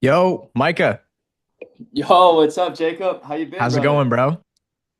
Yo, Micah, Yo, what's up, Jacob? How you been, how's it brother? going, bro?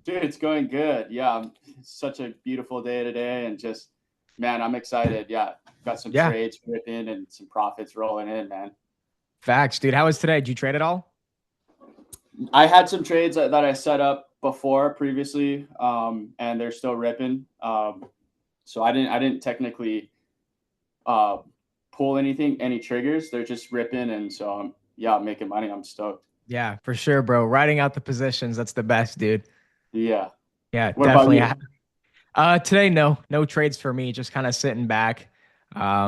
Dude, it's going good. Yeah, it's such a beautiful day today, and just, man, I'm excited. Yeah, got some Yeah, trades ripping and some profits rolling in, man. facts, dude. How was today? Did you trade at all? I had some trades that I set up before previously, and they're still ripping. So I didn't technically uh, pull any triggers. They're just ripping, and so yeah, I'm making money. I'm stoked. Yeah, for sure, bro. Writing out the positions, that's the best, dude. Yeah. Yeah, What about definitely. you? Today, no trades for me. Just kind of sitting back,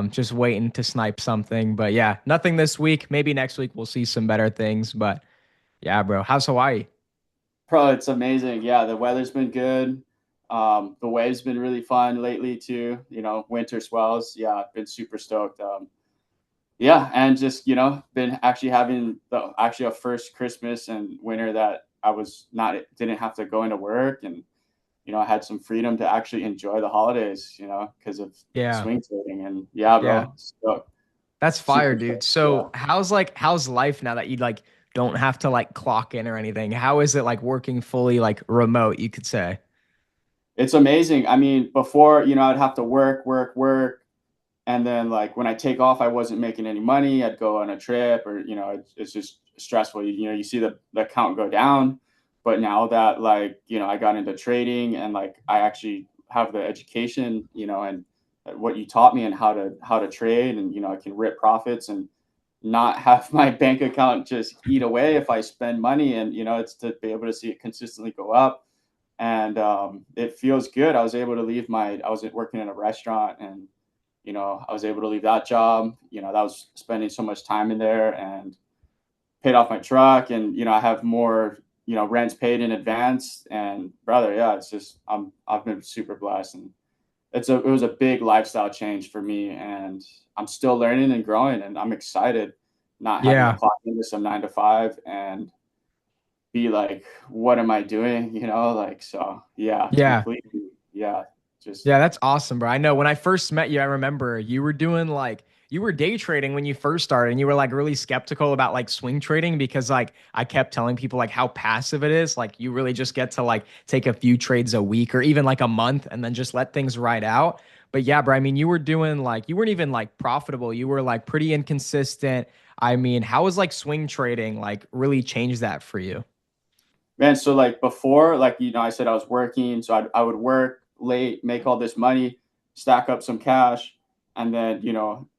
just waiting to snipe something. But yeah, nothing this week. Maybe next week we'll see some better things. But yeah, bro. How's Hawaii? Bro, it's amazing. Yeah, the weather's been good. The waves been really fun lately too. Winter swells. Yeah, I've been super stoked. Yeah, and just been actually having the actually a first Christmas and winter that I was not didn't have to go into work, and I had some freedom to actually enjoy the holidays. Because of Yeah, swing trading, and yeah, yeah. bro, stoked, That's fire, super dude. stoked. Yeah. So how's life now that you like don't have to like clock in or anything? How is it like working fully like remote, you could say? It's amazing. I mean, before, I'd have to work, work, work. And then, like, when I take off, I wasn't making any money. I'd go on a trip, or, it's just stressful. You see the account go down. But now that, like, I got into trading, and like I actually have the education, and what you taught me and how to trade, and I can rip profits and not have my bank account just eat away if I spend money, and it's to be able to see it consistently go up. And it feels good. I was working in a restaurant, and I was able to leave that job. That was spending so much time in there, and paid off my truck, and I have more rents paid in advance. And brother, yeah, it's just I've been super blessed, and it was a big lifestyle change for me, and I'm still learning and growing, and I'm excited not having to Yeah. clock into some 9 to 5 and be like, what am I doing? Like, so yeah, Yeah. completely. Yeah, just Yeah, that's awesome, bro. I know when I first met you, I remember you were doing like you were day trading when you first started and you were like really skeptical about like swing trading because like I kept telling people like how passive it is. Like you really just get to like take a few trades a week or even like a month and then just let things ride out. But yeah, bro, I mean, you were doing like you weren't even like profitable. You were like pretty inconsistent. I mean, how was like swing trading like really changed that for you? man. So like before, like I said, I was working, so I would work late, make all this money, stack up some cash, and then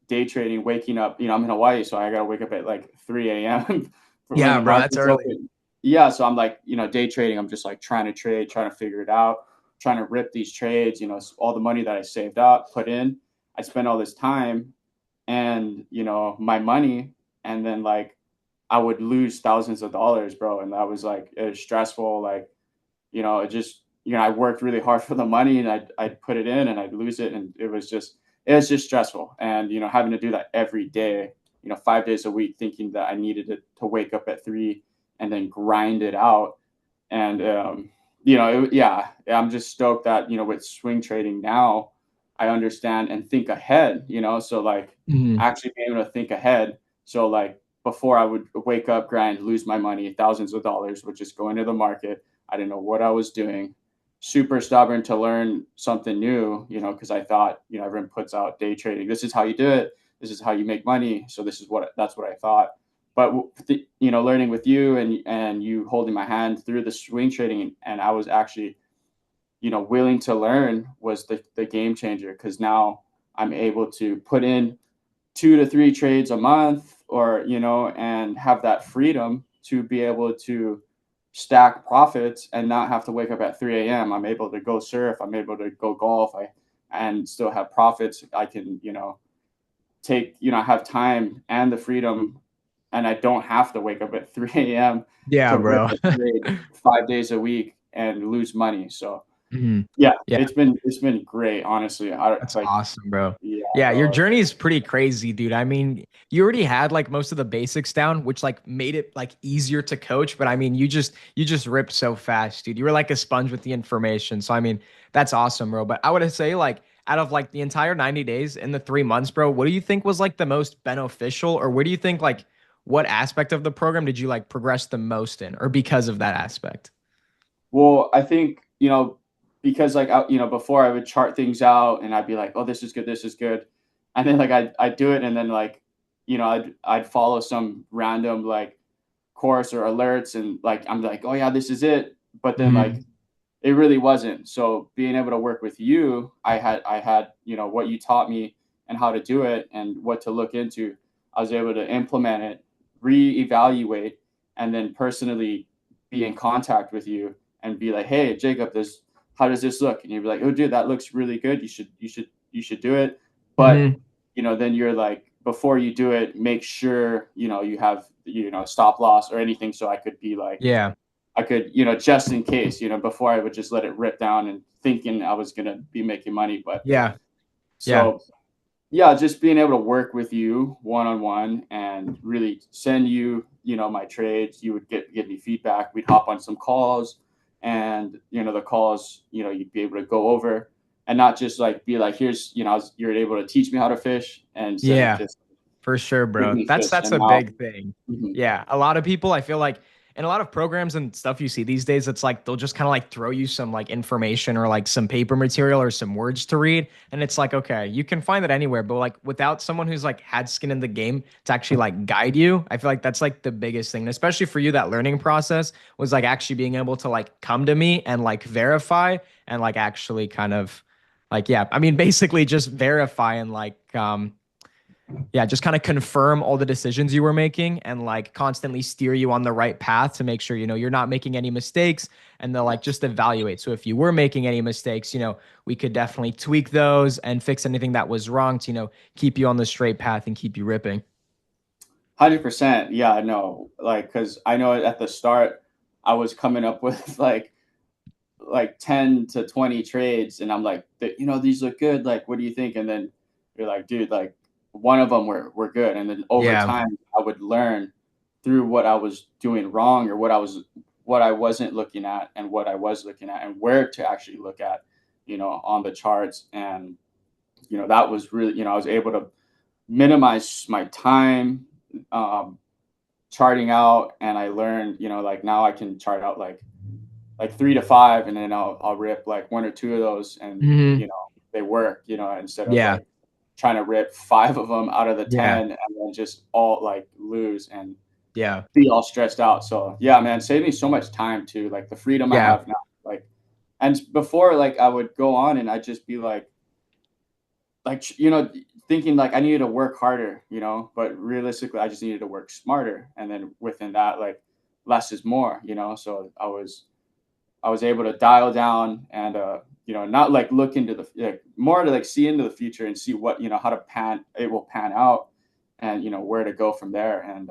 day trading, waking up. I'm in Hawaii, so I gotta wake up at like 3 a.m. for when Yeah, the bro, that's market's early. open. Yeah, so I'm like day trading. I'm just like trying to trade, trying to figure it out, trying to rip these trades. All the money that I saved up, put in. I spent all this time and my money, and then like I would lose thousands of dollars, bro. And that was like, it was stressful. Like, it just, I worked really hard for the money, and I'd put it in and I'd lose it. And it was just stressful. And, having to do that every day, 5 days a week, thinking that I needed to wake up at 3 and then grind it out. And, yeah, I'm just stoked that, with swing trading now, I understand and think ahead, so like Mhm. actually being able to think ahead. So like before, I would wake up, grind, lose my money, thousands of dollars, would just go into the market. I didn't know what I was doing. Super stubborn to learn something new, because I thought, everyone puts out day trading. This is how you do it. This is how you make money. So that's what I thought. But learning with you, and you holding my hand through the swing trading, and I was actually, willing to learn, was the game changer, because now I'm able to put in 2 to 3 trades a month, or and have that freedom to be able to stack profits and not have to wake up at 3 a.m. I'm able to go surf, I'm able to go golf, and still have profits. I can take, I have time and the freedom, and I don't have to wake up at 3 a.m. Yeah, to rip bro. a trade 5 days a week and lose money. So Mhm. yeah, Yeah. it's been great, honestly. I That's like, awesome, bro. yeah, Yeah, your bro. journey is pretty crazy, dude. I mean, you already had like most of the basics down, which like made it like easier to coach, but I mean, you just ripped so fast, dude. You were like a sponge with the information. So I mean, that's awesome, bro. But I would say like out of like the entire 90 days in the 3 months, bro, what do you think was like the most beneficial or where do you think like what aspect of the program did you like progress the most in, or because of that aspect? Well, I think, because like, before I would chart things out and I'd be like, oh, this is good, this is good. And then like I'd do it and then like, I'd follow some random like course or alerts and like I'm like, oh yeah, this is it. But then like Mhm. it really wasn't. So being able to work with you, I had what you taught me and how to do it and what to look into. I was able to implement it, reevaluate, and then personally be in contact with you and be like, hey, Jacob, this how does this look? And you'd be like, oh, dude, that looks really good. You should do it. But Mhm. then you're like, before you do it, make sure you have stop loss or anything, so I could be like, Yeah. I could, just in case, before I would just let it rip down and thinking I was gonna be making money. But Yeah. Yeah. so yeah, just being able to work with you one on one and really send you, my trades. You would give me feedback. We'd hop on some calls, and the calls, you'd be able to go over and not just like be like, here's, you're able to teach me how to fish, and instead of Yeah. just For sure, give bro. me That's fish that's and a now. big thing. Mhm. Yeah, a lot of people, I feel like, in a lot of programs and stuff you see these days, it's like they'll just kind of like throw you some like information or like some paper material or some words to read, and it's like, okay, you can find that anywhere, but like without someone who's like had skin in the game to actually like guide you, I feel like that's like the biggest thing. And especially for you, that learning process was like actually being able to like come to me and like verify and like actually kind of like, yeah, I mean, basically just verify and like yeah, just kind of confirm all the decisions you were making and like constantly steer you on the right path to make sure, you're not making any mistakes, and they'll like just evaluate. So if you were making any mistakes, we could definitely tweak those and fix anything that was wrong to, keep you on the straight path and keep you ripping. 100%. Yeah, I know. Like, because I know at the start, I was coming up with like 10 to 20 trades, and I'm like, these look good. Like, what do you think? And then you're like, dude, like one of them were good. And then over Yeah. time, I would learn through what I was doing wrong or what I wasn't looking at and what I was looking at and where to actually look at, on the charts. And that was really, I was able to minimize my time, um, charting out, and I learned, like now I can chart out like 3 to 5, and then I'll rip like one or two of those, and Hmm. they work, instead of Yeah. like trying to rip 5 of them out of the Yeah. 10 and then just all like lose and Yeah. be all stressed out. So yeah, man, save me so much time too. Like the freedom I Yeah. have now, like, and before like I would go on and I'd just be like thinking like I needed to work harder, but realistically I just needed to work smarter, and then within that, like less is more, so I was able to dial down and not like look into the like, more to like see into the future and see what how to pan it will pan out, and where to go from there. And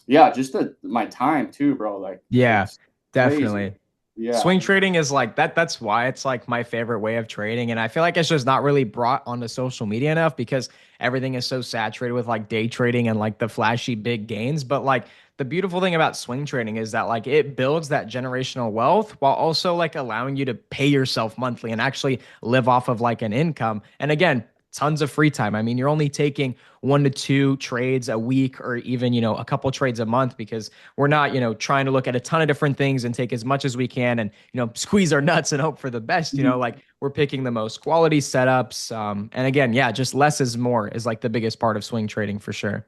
yeah, just my time too, bro. Like Yeah. it's crazy. Definitely. Yeah. Swing trading is like that. That's why it's like my favorite way of trading. And I feel like it's just not really brought onto social media enough because everything is so saturated with like day trading and like the flashy big gains. But like the beautiful thing about swing trading is that like it builds that generational wealth while also like allowing you to pay yourself monthly and actually live off of like an income. And again, tons of free time. I mean, you're only taking 1 to 2 trades a week or even, a couple trades a month because we're not, trying to look at a ton of different things and take as much as we can and, squeeze our nuts and hope for the best, Mhm. like we're picking the most quality setups. And again, yeah, just less is more is like the biggest part of swing trading for sure.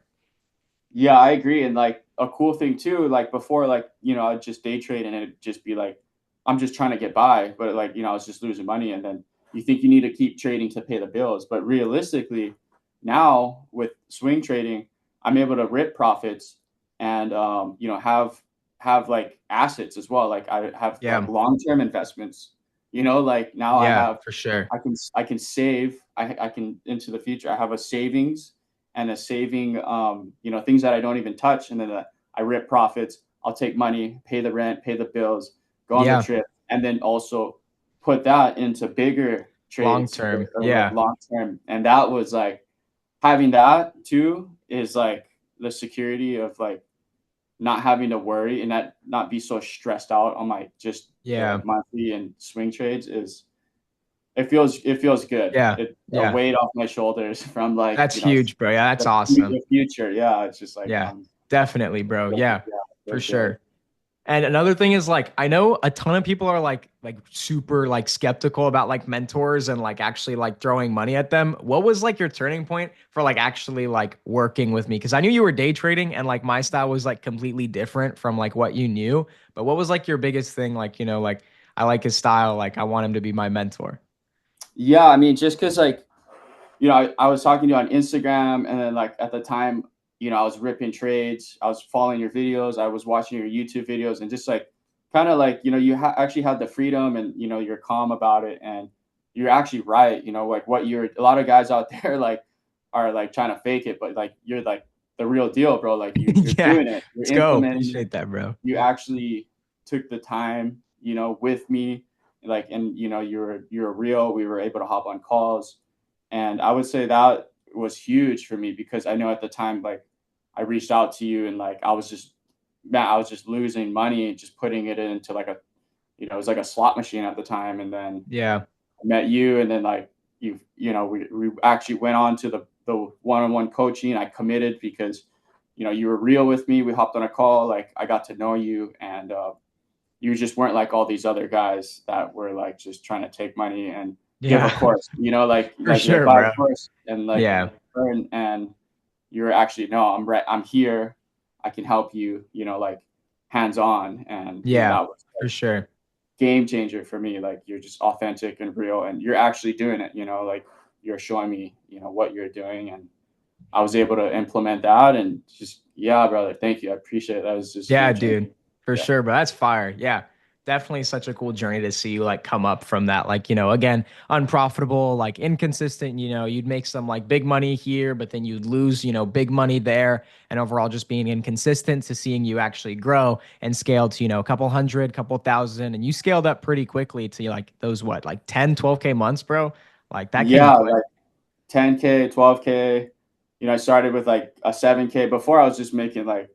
Yeah, I agree. And like a cool thing too, like before, like, I'd just day trade and it'd just be like, I'm just trying to get by, but like, I was just losing money. And then you think you need to keep trading to pay the bills. But realistically, now with swing trading, I'm able to rip profits and, have like assets as well. Like I have like Yeah. long-term investments, like now Yeah, for sure. I can save, I can into the future. I have a savings and a saving, things that I don't even touch. And then I rip profits. I'll take money, pay the rent, pay the bills, go on the Yeah. trip, and then also put that into bigger Long trades term. or like Yeah. long term. And that was like having that too is like the security of like not having to worry and not be so stressed out on my just the Yeah. monthly and swing trades is it feels good. Yeah. It a Yeah. weight off my shoulders from like, That's huge, bro. Yeah, that's awesome. the future. Yeah, it's just like Yeah. Definitely, bro. Yeah, Yeah, for they're good. sure. And another thing is like I know a ton of people are like super like skeptical about like mentors and like actually like throwing money at them. What was like your turning point for like actually like working with me? Because I knew you were day trading and like my style was like completely different from like what you knew. But what was like your biggest thing? Like, like I like his style, like I want him to be my mentor. Yeah, I mean, just because like I was talking to you on Instagram, and then like at the time, I was ripping trades. I was following your videos. I was watching your YouTube videos, and just like kind of like actually had the freedom, and you're calm about it, and you're actually right. Like what you're a lot of guys out there like are like trying to fake it, but like you're like the real deal, bro. Like you're Yeah, doing it. You're let's go. implementing it. Appreciate that, bro. You actually took the time, with me, like, and you're real. We were able to hop on calls, and I would say that was huge for me because I know at the time, like, I reached out to you and like I was just losing money and just putting it into like it was like a slot machine at the time, and then Yeah. I met you, and then like we actually went on to the one-on-one coaching. I committed because you were real with me. We hopped on a call, like I got to know you, and you just weren't like all these other guys that were like just trying to take money and give a Yeah, course, for like sure, buy a bro. course and like Yeah. earn. And you're actually, no, I'm right, I'm here, I can help you, like hands on. And Yeah, that was for like sure. game changer for me. Like you're just authentic and real, and you're actually doing it, like you're showing me, what you're doing. And I was able to implement that, and just, yeah, brother, thank you, I appreciate it. That was just Yeah, game changer. dude, for Yeah. sure. But that's fire. Yeah, definitely such a cool journey to see you like come up from that. Like, again, unprofitable, like inconsistent. You'd make some like big money here, but then you'd lose, big money there. And overall, just being inconsistent to seeing you actually grow and scale to, a couple hundred, couple thousand. And you scaled up pretty quickly to like those, what, like 10, 12K months, bro? Like that came Yeah, quick. like 10K, 12K. I started with like a 7K. Before I was just making like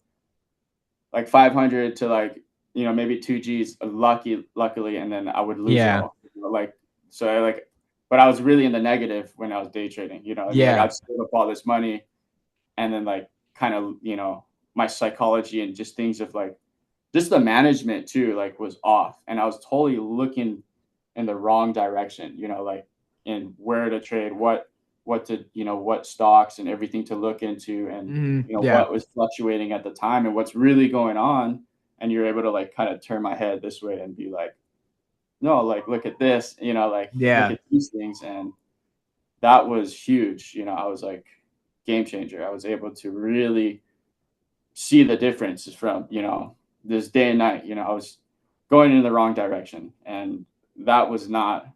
500 to like, maybe 2 G's luckily, and then I would lose it Yeah. all. Like, so I like, but I was really in the negative when I was day trading. It'd be like Yeah. I'd save up all this money, and then like kind of, my psychology and just things of like just the management too, like was off, and I was totally looking in the wrong direction, like in where to trade, what to, what stocks and everything to look into, and Yeah. what was fluctuating at the time and what's really going on. And you're able to like kind of turn my head this way and be like, no, like look at this, like look Yeah. at these things. And that was huge. I was like game changer. I was able to really see the differences from, this day and night. I was going in the wrong direction, and that was not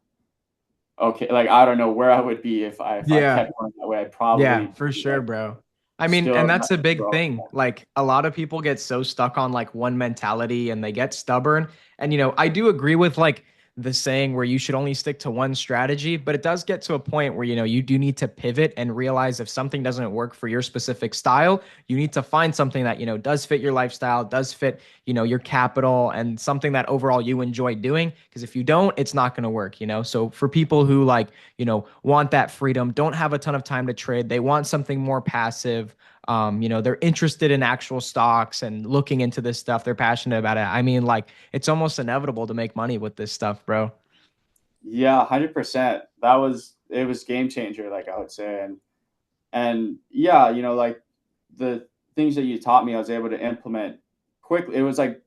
okay. Like I don't know where I would be if I Yeah. kept going that way. I'd Yeah, probably for be sure, like bro. I mean, still and not that's a big broke. thing. Like a lot of people get so stuck on like one mentality and they get stubborn. And I do agree with like the saying where you should only stick to one strategy, but it does get to a point where you do need to pivot and realize if something doesn't work for your specific style, you need to find something that does fit your lifestyle, does fit your capital, and something that overall you enjoy doing. Because if you don't, it's not going to work. So for people who like want that freedom, don't have a ton of time to trade, they want something more passive. They're interested in actual stocks and looking into this stuff. They're passionate about it. I mean, like, it's almost inevitable to make money with this stuff, bro. Yeah, 100%. That was it was game changer, like I would say. And yeah, like the things that you taught me, I was able to implement quickly. It was like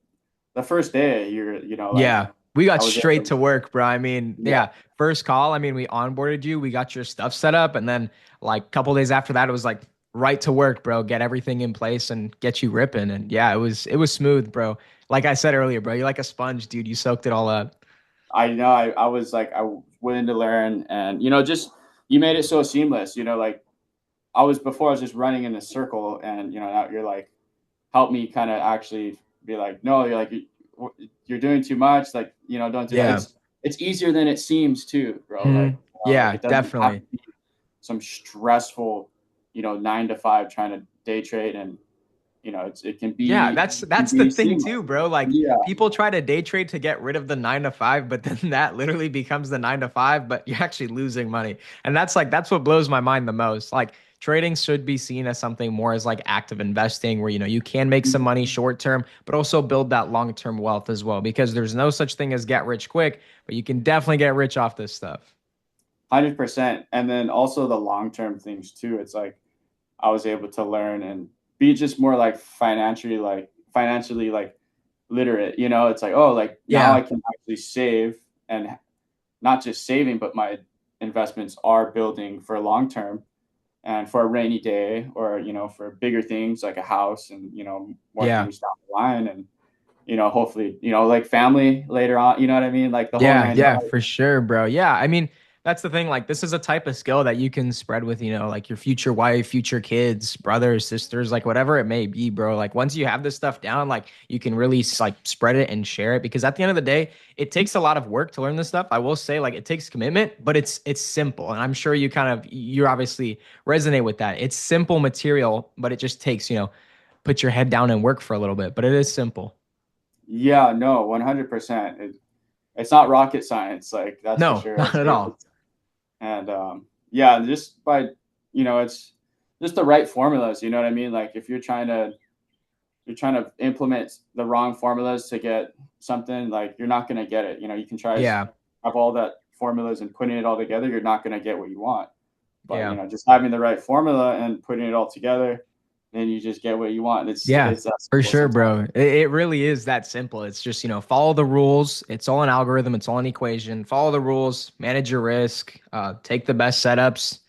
the first day like Yeah. We got I was straight able to work, bro. I mean, yeah. yeah, first call. I mean, we onboarded you, we got your stuff set up, and then like a couple days after that, it was like right to work, bro. Get everything in place and get you ripping. And yeah, it was smooth, bro. Like I said earlier, bro, you're like a sponge, dude. You soaked it all up. I know I was like I was willing to learn, and just you made it so seamless. Like I was just running in a circle, and now you're like help me kind of actually be like, no, you're like you're doing too much, like don't do that. Yeah. It's easier than it seems too, bro. Like like Yeah, it doesn't have definitely. to be some stressful 9 to 5 trying to day trade, and Yeah, it can that's the be thing seamless. too, bro. Like Yeah, people try to day trade to get rid of the 9 to 5, but then that literally becomes the 9 to 5, but you're actually losing money. And that's what blows my mind the most. Like trading should be seen as something more as like active investing where, you can make some money short term, but also build that long-term wealth as well, because there's no such thing as get rich quick, but you can definitely get rich off this stuff. 100%. And then also the long term things too. It's like I was able to learn and be just more like financially like literate. It's like, oh, like now I Yeah. can actually save, and not just saving, but my investments are building for long term and for a rainy day, or for bigger things like a house, and more Yeah. things down the line, and hopefully like family later on. You know what I mean? Like the whole Yeah, nine yeah, yards. for sure, bro. Yeah, I mean, that's the thing. Like, this is a type of skill that you can spread with, like your future wife, future kids, brothers, sisters, like whatever it may be, bro. Like, once you have this stuff down, like you can really like spread it and share it. Because at the end of the day, it takes a lot of work to learn this stuff. I will say, like, it takes commitment, but it's simple, and I'm sure you obviously resonate with that. It's simple material, but it just takes, put your head down and work for a little bit. But it is simple. Yeah, no, 100%. It's not rocket science, like that's for No, sure. not at all. And yeah, just by it's just the right formulas. You know what I mean? Like if you're trying to implement the wrong formulas to get something, like you're not going to get it. You can try to Yeah, have all that formulas and putting it all together, you're not going to get what you want. But yeah. just having the right formula and putting it all together, then you just get what you want. Yeah, It's that for simple sure, sometimes. bro. It really is that simple. It's just, follow the rules. It's all an algorithm, it's all an equation. Follow the rules, manage your risk, take the best setups,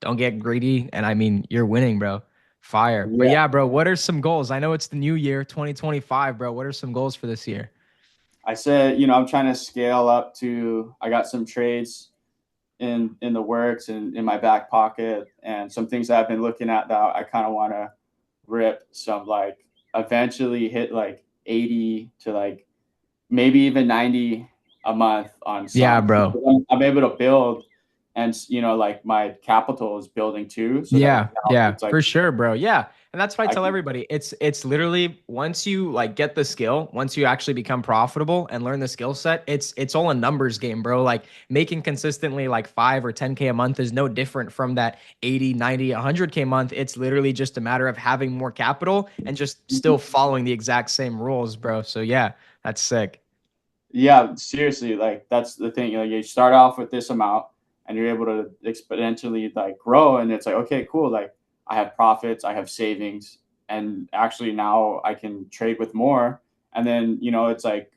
don't get greedy. And I mean, you're winning, bro. Fire. But Yeah, yeah, bro, what are some goals? I know it's the new year, 2025, bro. What are some goals for this year? I said, I'm trying to scale up to. I got some trades in the works and in my back pocket, and some things that I've been looking at that I kind of want to rip some, like eventually hit like 80 to like maybe even 90 a month on Yeah, some. bro. I'm able to build, and like my capital is building too, so that Yeah, now yeah, it's like for sure, bro. Yeah. And that's what I I tell can. everybody. It's literally once you like get the skill, once you actually become profitable and learn the skill set, it's all a numbers game, bro. Like making consistently like 5 or 10K a month is no different from that 80, 90, 100K a month. It's literally just a matter of having more capital and just still following the exact same rules, bro. So yeah, that's sick. Yeah, seriously, like that's the thing. Like you start off with this amount, and you're able to exponentially like grow, and it's like, okay, cool. Like I have profits, I have savings, and actually now I can trade with more. And then it's like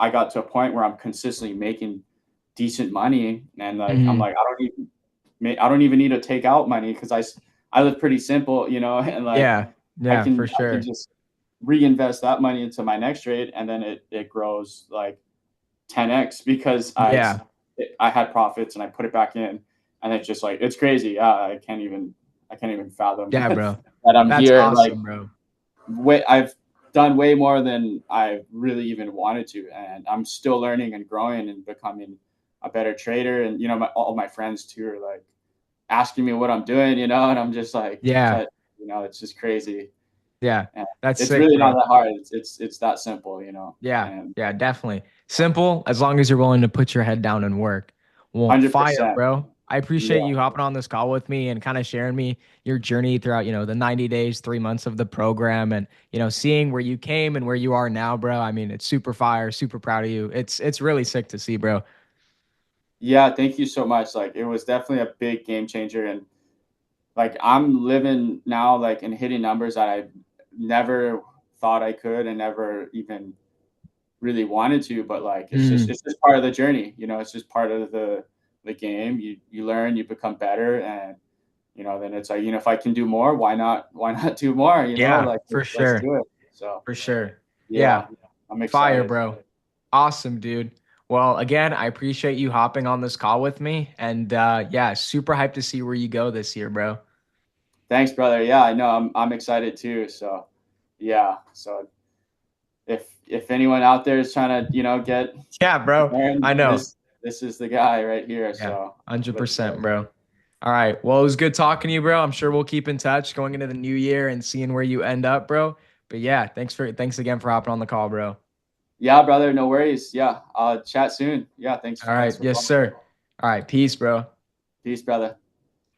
I got to a point where I'm consistently making decent money, and like I'm Hmm. like I don't even need to take out money because I live pretty simple, and like Yeah, I yeah, for can I can sure. just reinvest that money into my next trade, and then it grows like 10x because Yeah, I had profits and I put it back in, and it's just like it's crazy. Yeah, I can't even fathom yeah, bro. that I'm That's here. Like awesome, bro. I've done way more than I really even wanted to, and I'm still learning and growing and becoming a better trader. And all my friends too are like asking me what I'm doing, and I'm just like, Yeah, it's just crazy, yeah. and That's it's sick, really not bro. that hard. It's that simple. Yeah, And yeah, definitely. Simple as long as you're willing to put your head down and work. Well, fire, 100%. bro. I appreciate Yeah. you hopping on this call with me and kind of sharing me your journey throughout, the 90 days, 3 months of the program and, seeing where you came and where you are now, bro. I mean, it's super fire, super proud of you. It's really sick to see, bro. Yeah, thank you so much. Like it was definitely a big game changer, and like I'm living now like and hitting numbers that I never thought I could and never even really wanted to, but like it's just Mm, it's just part of the journey, it's just part of the game. You learn, you become better, and then it's like, if I can do more, why not do more, yeah, like for let's sure. do it. So, For sure. yeah, Yeah. I'm Fire, excited. bro. Awesome, dude. Well, again, I appreciate you hopping on this call with me. And yeah, super hyped to see where you go this year, bro. Thanks, brother. Yeah, I know I'm excited too. So, yeah. So if anyone out there is trying to get Yeah, bro. learn I know. this is the guy right here. Yeah, So let's 100%, go. bro. All right. Well, it was good talking to you, bro. I'm sure we'll keep in touch going into the new year and seeing where you end up, bro. But yeah, thanks again for hopping on the call, bro. Yeah, brother, no worries. Yeah, chat soon. Yeah, thanks All right. thanks for Yes, calling. sir. All right. Peace, bro. Peace, brother.